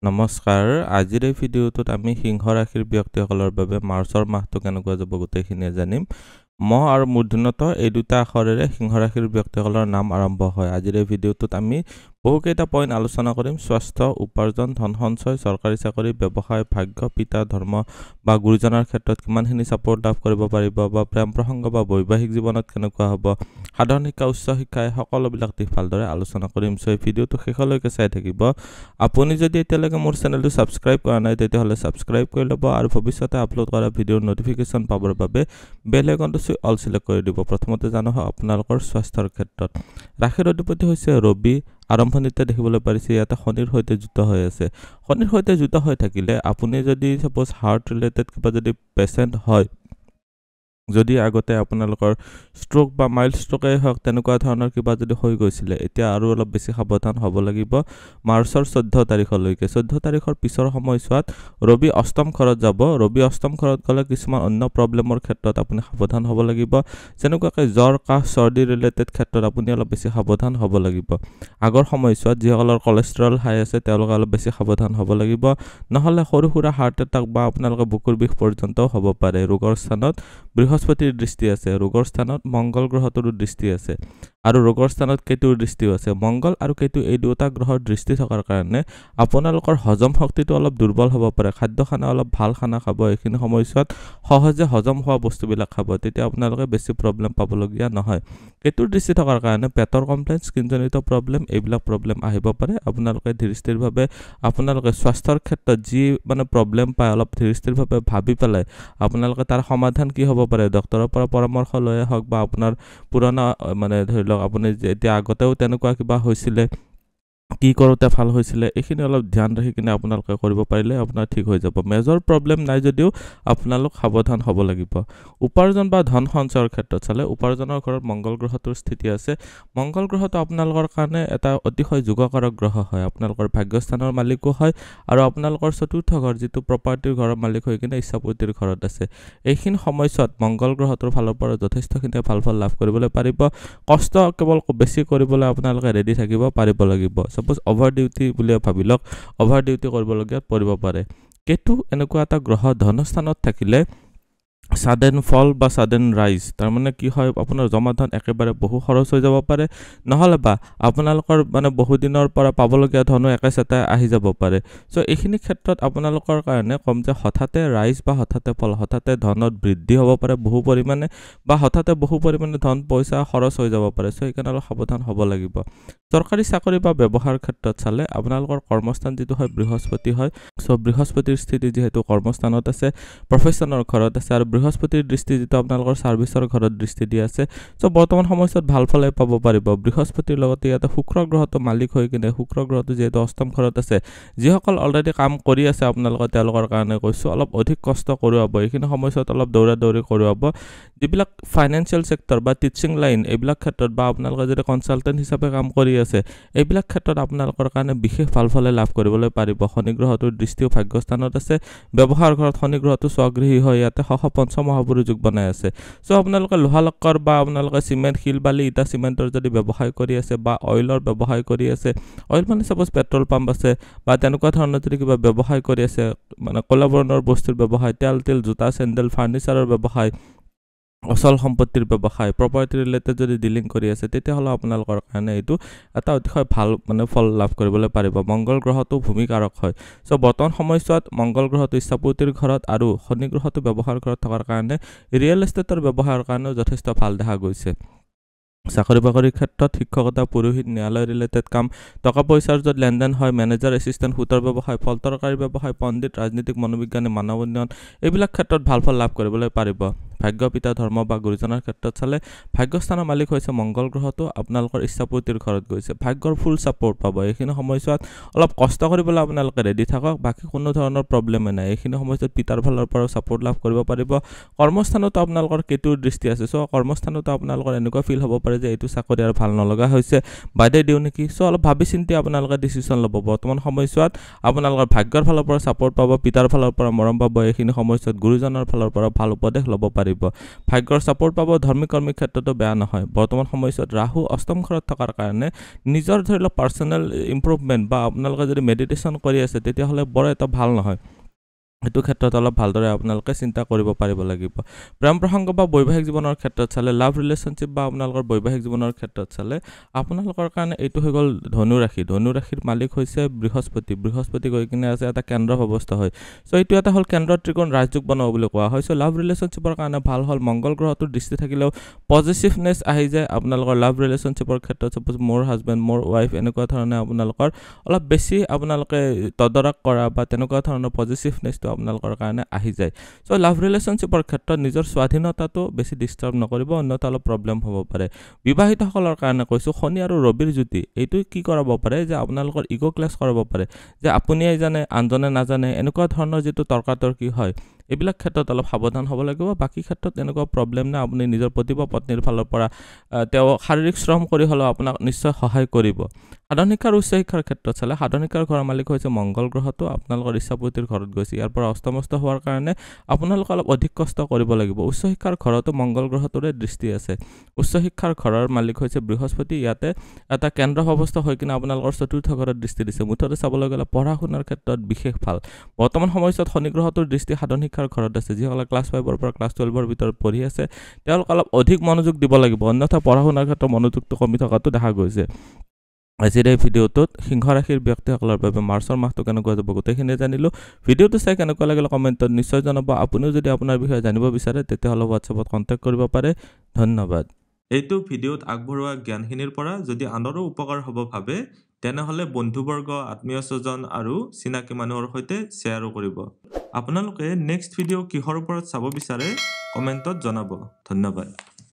নমস্কাৰ আজিৰ এই ভিডিঅ'টোত আমি সিংহ ৰাশিৰ ব্যক্তিসকলৰ বাবে মাৰ্চৰ মাহটো কেনেকুৱা যাব গোটেইখিনি জানিম ম আৰু মূৰ্ধন্যত এই দুটা আখৰেৰে সিংহ ৰাশিৰ ব্যক্তিসকলৰ নাম আৰম্ভ হয় আজিৰ এই ভিডিঅ'টোত আমি বহুকেইটা পইণ্ট আলোচনা কৰিম স্বাস্থ্য উপাৰ্জন ধন সঞ্চয় চৰকাৰী চাকৰি ব্যৱসায় ভাগ্য পিতা ধৰ্ম বা গুৰুজনৰ ক্ষেত্ৰত কিমানখিনি সাপোৰ্ট লাভ কৰিব পাৰিব বা প্ৰেম প্ৰসংগ বা বৈবাহিক জীৱনত কেনেকুৱা হ'ব সাধাৰণ শিক্ষা উচ্চ শিক্ষাই সকলোবিলাক দিশ ভালদৰে আলোচনা কৰিম সো এই ভিডিঅ'টো শেষলৈকে চাই থাকিব আপুনি যদি এতিয়ালৈকে মোৰ চেনেলটো সাবস্ক্ৰাইব কৰা নাই তেতিয়াহ'লে সাবস্ক্ৰাইব কৰি ল'ব আৰু ভৱিষ্যতে আপলোড কৰা ভিডিঅ'ৰ নটিফিকেশ্যন পাবৰ বাবে বেল আইকনটো অল সিলেক্ট কৰি দিব প্ৰথমতে জানো আপোনালোকৰ স্বাস্থ্যৰ ক্ষেত্ৰত ৰাশিৰ অধিপতি হৈছে ৰবি আৰম্ভণিতে দেখিবলৈ পাৰিছে ইয়াতে শনিৰ সৈতে যুক্ত হৈ আছে শনিৰ সৈতে যুক্ত হৈ থাকিলে আপুনি যদি সাপোজ হাৰ্ট ৰিলেটেড কিবা যদি পেশেন্ট হয় যদি আগতে আপোনালোকৰ ষ্ট্ৰোক বা মাইল্ড ষ্ট্ৰোকে হওক তেনেকুৱা ধৰণৰ কিবা যদি হৈ গৈছিলে এতিয়া আৰু অলপ বেছি সাৱধান হ'ব লাগিব মাৰ্চৰ 14 তাৰিখলৈকে 14 তাৰিখৰ পিছৰ সময়ছোৱাত ৰবি অষ্টম ঘৰত যাব ৰবি অষ্টম ঘৰত গ'লে কিছুমান অন্য প্ৰব্লেমৰ ক্ষেত্ৰত আপুনি সাৱধান হ'ব লাগিব যেনেকুৱাকৈ জ্বৰ কাহ চৰ্দি ৰিলেটেড ক্ষেত্ৰত আপুনি অলপ বেছি সাৱধান হ'ব লাগিব আগৰ সময়ছোৱাত যিসকলৰ কোলেষ্ট্ৰল হাই আছে তেওঁলোকে অলপ বেছি সাৱধান হ'ব লাগিব নহলে সৰু সুৰা হাৰ্ট এটাক বা আপোনালোকৰ বুকুৰ বিষ পৰ্যন্ত হ'ব পাৰে ৰোগৰ স্থানত বৃহস্পতিৰ দৃষ্টি আছে ৰোগৰ স্থানত মংগল গ্ৰহটোৰ দৃষ্টি আছে আৰু ৰোগৰ স্থানত কেতুৰ দৃষ্টিও আছে মংগল আৰু কেতু এই দুটা গ্ৰহৰ দৃষ্টি থকাৰ কাৰণে আপোনালোকৰ হজম শক্তিটো অলপ দুৰ্বল হ'ব পাৰে খাদ্য খানা অলপ ভাল খানা খাব এইখিনি সময়ছোৱাত সহজে হজম হোৱা বস্তুবিলাক খাব তেতিয়া আপোনালোকে বেছি প্ৰব্লেম পাবলগীয়া নহয় কেতুৰ দৃষ্টি থকাৰ কাৰণে পেটৰ কমপ্লেইন স্কিনজনিত প্ৰব্লেম এইবিলাক প্ৰব্লেম আহিব পাৰে আপোনালোকে ধীৰস্থিৰভাৱে আপোনালোকে স্বাস্থ্যৰ ক্ষেত্ৰত যি মানে প্ৰব্লেম পায় অলপ ধীৰস্থিৰভাৱে ভাবি পেলাই আপোনালোকে তাৰ সমাধান কি হ'ব পাৰে ডক্টৰৰ পৰা পৰামৰ্শ লৈ হওক বা আপোনাৰ পুৰণা মানে ধৰি লওক আপুনি যেতিয়া আগতেও তেনেকুৱা কিবা হৈছিলে কি কৰোতে ভাল হৈছিলে এইখিনি অলপ ধ্যান ৰাখি কিনে আপোনালোকে কৰিব পাৰিলে আপোনাৰ ঠিক হৈ যাব মেজৰ প্ৰব্লেম নাই যদিও আপোনালোক সাৱধান হ'ব লাগিব উপাৰ্জন বা ধন সঞ্চয়ৰ ক্ষেত্ৰত চালে উপাৰ্জনৰ ঘৰত মংগল গ্ৰহটোৰ স্থিতি আছে মংগল গ্ৰহটো আপোনালোকৰ কাৰণে এটা অতিশয় যোগকাৰক গ্ৰহ হয় আপোনালোকৰ ভাগ্যস্থানৰ মালিকো হয় আৰু আপোনালোকৰ চতুৰ্থ ঘৰ যিটো প্ৰপাৰ্টিৰ ঘৰৰ মালিক হৈ কিনে ইচ্ছাপূৰ্তিৰ ঘৰত আছে এইখিনি সময়ছোৱাত মংগল গ্ৰহটোৰ ফালৰ পৰা যথেষ্টখিনি ভাল ফল লাভ কৰিবলৈ পাৰিব কষ্ট কেৱল বেছি কৰিবলৈ আপোনালোকে ৰেডি থাকিব পাৰিব লাগিব সাপোজ ওভাৰ ডিউটি বুলি ভাবি লওক ওভাৰ ডিউটি কৰিবলগীয়া পৰিব পাৰে কেতু এনেকুৱা এটা গ্ৰহ ধনস্থানত থাকিলে সাডেন ফল বা সাডেন ৰাইজ তাৰ মানে কি হয় আপোনাৰ জমা ধন একেবাৰে বহু খৰচ হৈ যাব পাৰে নহলে বা আপোনালোকৰ মানে বহু দিনৰ পৰা পাবলগীয়া ধনো একেসাথে আহি যাব পাৰে সো এইখিনি ক্ষেত্ৰত আপোনালোকৰ কাৰণে কম যে হঠাতে ৰাইজ বা হঠাতে ফল হঠাতে ধনত বৃদ্ধি হ'ব পাৰে বহু পৰিমাণে বা হঠাতে বহু পৰিমাণে ধন পইচা খৰচ হৈ যাব পাৰে সো এইকাৰণে অলপ সাৱধান হ'ব লাগিব চৰকাৰী চাকৰি বা ব্যৱসায়ৰ ক্ষেত্ৰত চালে আপোনালোকৰ কৰ্মস্থান যেটো হয় বৃহস্পতি হয় সো বৃহস্পতিৰ স্থিতি যেহেতু কৰ্মস্থানত আছে প্ৰফেশনৰ ঘৰত আছে আৰু বৃহস্পতিৰ দৃষ্টি যেটো আপোনালোকৰ সাৰ্ভিসৰ ঘৰত দৃষ্টি দি আছে সো বৰ্তমান সময়ত ভাল ফল পাব পাৰিব বৃহস্পতিৰ লগতে ইয়াতে শুক্ৰ গ্ৰহটো মালিক হৈ কিনে শুক্ৰ গ্ৰহটো যেহেতু অষ্টম ঘৰত আছে যিসকল অলৰেডি কাম কৰি আছে আপোনালোকৰ তেওঁলোকৰ কাৰণে কৈছো অলপ অধিক কষ্ট কৰোৱাব এইখিনি সময়ত অলপ দৌৰা দৌৰি কৰোৱাব যিবিলাক ফাইনান্সিয়েল সেক্টৰ বা টিচিং লাইন এইবিলাক ক্ষেত্ৰত বা আপোনালোকে যদি কনসালটেন্ট হিচাপে কাম কৰি আছে এইবিলাক ক্ষেত্ৰত আপোনালোকৰ কাৰণে বিশেষ ভাল ফল লাভ কৰিবলৈ পাৰিব শনি গ্ৰহটোৰ দৃষ্টিও ভাগ্যস্থানত আছে ব্যৱহাৰ ঘৰত শনি গ্ৰহটো স্বগৃহী হয় ইয়াতে পঞ্চম মহাপুৰুষ যোগ বনাই আছে সো আপোনালোকে লোহা লক্কৰ বা আপোনালোকে সিমেন্ট শিল বালি ইটা সিমেন্টৰ যদি ব্যৱসায় কৰি আছে বা অইলৰ ব্যৱসায় কৰি আছে অইল মানে সাপোজ পেট্ৰল পাম্প আছে বা তেনেকুৱা ধৰণৰ যদি কিবা ব্যৱসায় কৰি আছে মানে কলাবৰণৰ বস্তুৰ ব্যৱসায় তেল জোতা চেন্ডেল ফাৰ্নিচাৰৰ ব্যৱসায় অচল সম্পত্তিৰ ব্যৱসায় প্ৰপাৰ্টি ৰিলেটেড যদি ডিলিং কৰি আছে তেতিয়া হলে আপোনালোকৰ কাৰণে এইটো এটা অতিশয় ভাল মানে ফল লাভ কৰিবলৈ পাৰিব মংগল গ্ৰহটো ভূমিকাৰক হয় সো বৰ্তমান সময়ছোৱাত মংগল গ্ৰহটো ইচ্ছাপূৰ্তিৰ ঘৰত আৰু শনি গ্ৰহটো ব্যৱহাৰ ঘৰত থকাৰ কাৰণে ৰিয়েল এষ্টেটৰ ব্যৱহাৰৰ কাৰণে যথেষ্ট ভাল দেখা গৈছে চাকৰি বাকৰিৰ ক্ষেত্ৰত শিক্ষকতা পুৰোহিত ন্যায়ালয় ৰিলেটেড কাম টকা পইচাৰ যত লেনদেন হয় মেনেজাৰ এসিস্ট্যান্ট হুতৰ ব্যৱসায় ফলতৰকাৰী ব্যৱসায় পণ্ডিত ৰাজনীতিক মনোবিজ্ঞানী মানৱ উন্নয়ন এইবিলাক ক্ষেত্ৰত ভাল ফল লাভ কৰিবলৈ পাৰিব ভাগ্য পিতা ধৰ্ম বা গুৰুজনৰ ক্ষেত্ৰত চালে ভাগ্যস্থানৰ মালিক হৈছে মংগল গ্ৰহটো আপোনালোকৰ ইচ্ছাপূৰ্তিৰ ঘৰত গৈছে ভাগ্যৰ ফুল সাপোৰ্ট পাব এইখিনি সময়ছোৱাত অলপ কষ্ট কৰিবলৈ আপোনালোকে ৰেডি থাকক বাকি কোনো ধৰণৰ প্ৰব্লেম নাই এইখিনি সময়ছোৱাত পিতাৰ ফালৰ পৰা সাপোৰ্ট লাভ কৰিব পাৰিব কৰ্মস্থানত আপোনালোকৰ কেতুৰ দৃষ্টি আছে সো কৰ্মস্থানত আপোনালোকৰ এনেকুৱা ফিল হ'ব পাৰে যে এইটো চাকৰি আৰু ভাল নলগা হৈছে বাইদে দিও নেকি সো অলপ ভাবি চিন্তি আপোনালোকে ডিসিশন ল'ব বৰ্তমান সময়ছোৱাত আপোনালোকৰ ভাগ্যৰ ফালৰ পৰা সাপোৰ্ট পাব পিতাৰ ফালৰ পৰা মৰম পাব এইখিনি সময়ছোৱাত গুৰুজনৰ ফালৰ পৰা ভাল উপদেশ ল'ব পাৰিব পাৰিব ভাগ্যৰ সাপোৰ্ট পাব ধাৰ্মিক কৰ্মী ক্ষেত্ৰতো বেয়া নহয় বৰ্তমান সময়ত ৰাহু অষ্টম ঘৰত থকাৰ কাৰণে নিজৰ ধৰি লওক পাৰ্সোনাল ইমপ্ৰুভমেন্ট বা আপোনালোকে যদি মেডিটেশন কৰি আছে তেতিয়া হলে বৰ এটা ভাল নহয় এটো ক্ষেত্ৰত অলপ ভালদৰে আপোনালোকে চিন্তা কৰিব পাৰিব লাগিব প্ৰেম প্ৰসংগ বা বৈবাহিক জীৱনৰ ক্ষেত্ৰত চালে লাভ ৰিলেশনশিপ বা আপোনালোকৰ বৈবাহিক জীৱনৰ ক্ষেত্ৰত চালে আপোনালোকৰ কাৰণে এইটো হৈ গল ধনু ৰাশিৰ মালিক হৈছে বৃহস্পতি গৈ কিনে আছে এটা কেন্দ্ৰ অৱস্থা হয় সো এইটো এটা হল কেন্দ্ৰ ত্ৰিকোণ ৰাজযোগ বনাব বুলি কোৱা হয় সো লাভ ৰিলেশনশিপৰ কাৰণে ভাল হল মংগল গ্ৰহটোৰ দৃষ্টি থাকিলেও পজিটিভনেস আহি যায় আপোনালোকৰ লাভ ৰিলেশনশিপৰ ক্ষেত্ৰত সপোজ মোৰ হাজবেণ্ড মোৰ ওয়াইফ এনেকুৱা ধৰণে আপোনালোকৰ অলপ বেছি আপোনালোকে তদৰাক কৰা বা তেনেকুৱা ধৰণৰ পজিটিভনেস আপোনালোকৰ কাৰণে আহি যায় সো লাভ ৰিলেশনশিপৰ ক্ষেত্ৰত নিজৰ স্বাধীনতাটো বেছি ডিস্টাৰ্ব নকৰিব অন্যথা অলপ প্ৰবলেম হ'ব পাৰে বিবাহিতসকলৰ কাৰণে কৈছো শনি আৰু ৰবিৰ যুতি এইটো কি কৰাব পাৰে যে আপোনালোকৰ ইগো ক্লাছ কৰাব পাৰে যে আপুনিয়ে জানে আনজনে নাজানে এনেকুৱা ধৰণৰ যেটো তৰ্কাতৰ্কি হয় এইবিলাক ক্ষেত্ৰত অলপ সাৱধান হ'ব লাগিব বাকি ক্ষেত্ৰত এনেকুৱা প্ৰবলেম না আপুনি নিজৰ প্ৰতিভা পত্নীৰ ফালৰ পৰা তেওঁ শাৰীৰিক শ্ৰম কৰি হলো আপোনাক নিশ্চয় সহায় কৰিব সাধনিকাৰ উচ্চ শিক্ষাৰ ক্ষেত্ৰত চালে সাধনিকাৰ ঘৰৰ মালিক হৈছে মংগল গ্ৰহটো আপোনালোকৰ ইচ্ছাপূৰ্তিৰ ঘৰত গৈছে ইয়াৰ পৰা অষ্টমস্ত হোৱাৰ কাৰণে আপোনালোক অলপ অধিক কষ্ট কৰিব লাগিব উচ্চ শিক্ষাৰ ঘৰতো মংগল গ্ৰহটোৰে দৃষ্টি আছে উচ্চ শিক্ষাৰ ঘৰৰ মালিক হৈছে বৃহস্পতি ইয়াতে এটা কেন্দ্ৰ অৱস্থা হৈ কিনে আপোনালোকৰ চতুৰ্থ ঘৰত দৃষ্টি দিছে মুঠতে চাবলৈ গ'লে পঢ়া শুনাৰ ক্ষেত্ৰত বিশেষ ভাল বৰ্তমান সময়ত শনি গ্ৰহটোৰ দৃষ্টি সাধনিকাৰ ঘৰত আছে যিসকলে ক্লাছ 5 ৰ পৰা ক্লাছ 12 ৰ ভিতৰত পঢ়ি আছে তেওঁলোক অলপ অধিক মনোযোগ দিব লাগিব অন্যথা পঢ়া শুনাৰ ক্ষেত্ৰত মনোযোগটো কমি থকাটো দেখা গৈছে আজিৰ এই ভিডিওটোত সিংহ ৰাশিৰ ব্যক্তিসকলৰ বাবে মাৰ্চৰ মাহটো কেনেকুৱা যাব গোটেইখিনি জানিলো ভিডিওটো চাই কেনেকুৱা লাগিল কমেন্টত নিশ্চয় জনাব আপুনিও যদি আপোনাৰ বিষয়ে জানিব বিচাৰে তেতিয়াহ'লে WhatsAppত কন্টাক্ট কৰিব পাৰে ধন্যবাদ এইটো ভিডিওত আগবঢ়োৱা জ্ঞানখিনিৰ পৰা যদি আনৰো উপকাৰ হ'ব ভাবে তেনেহলে বন্ধুবৰ্গ আত্মীয় স্বজন আৰু চিনাকি মানুহৰ সৈতে শ্বেয়াৰো কৰিব আপোনালোকে নেক্সট ভিডিও কিহৰ ওপৰত চাব বিচাৰে কমেন্টত জনাব ধন্যবাদ